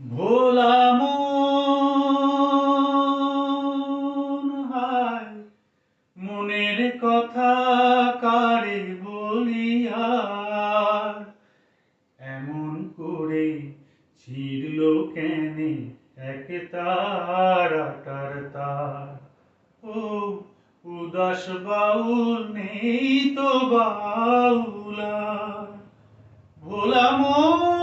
ভোলা মন হায়, মনের কথা কারে বলি আর, এমন করে ছিড়ল কেনে এক তারাটার তার। ও উদাস বাউল নেই তো বাউলা, ভোলা মন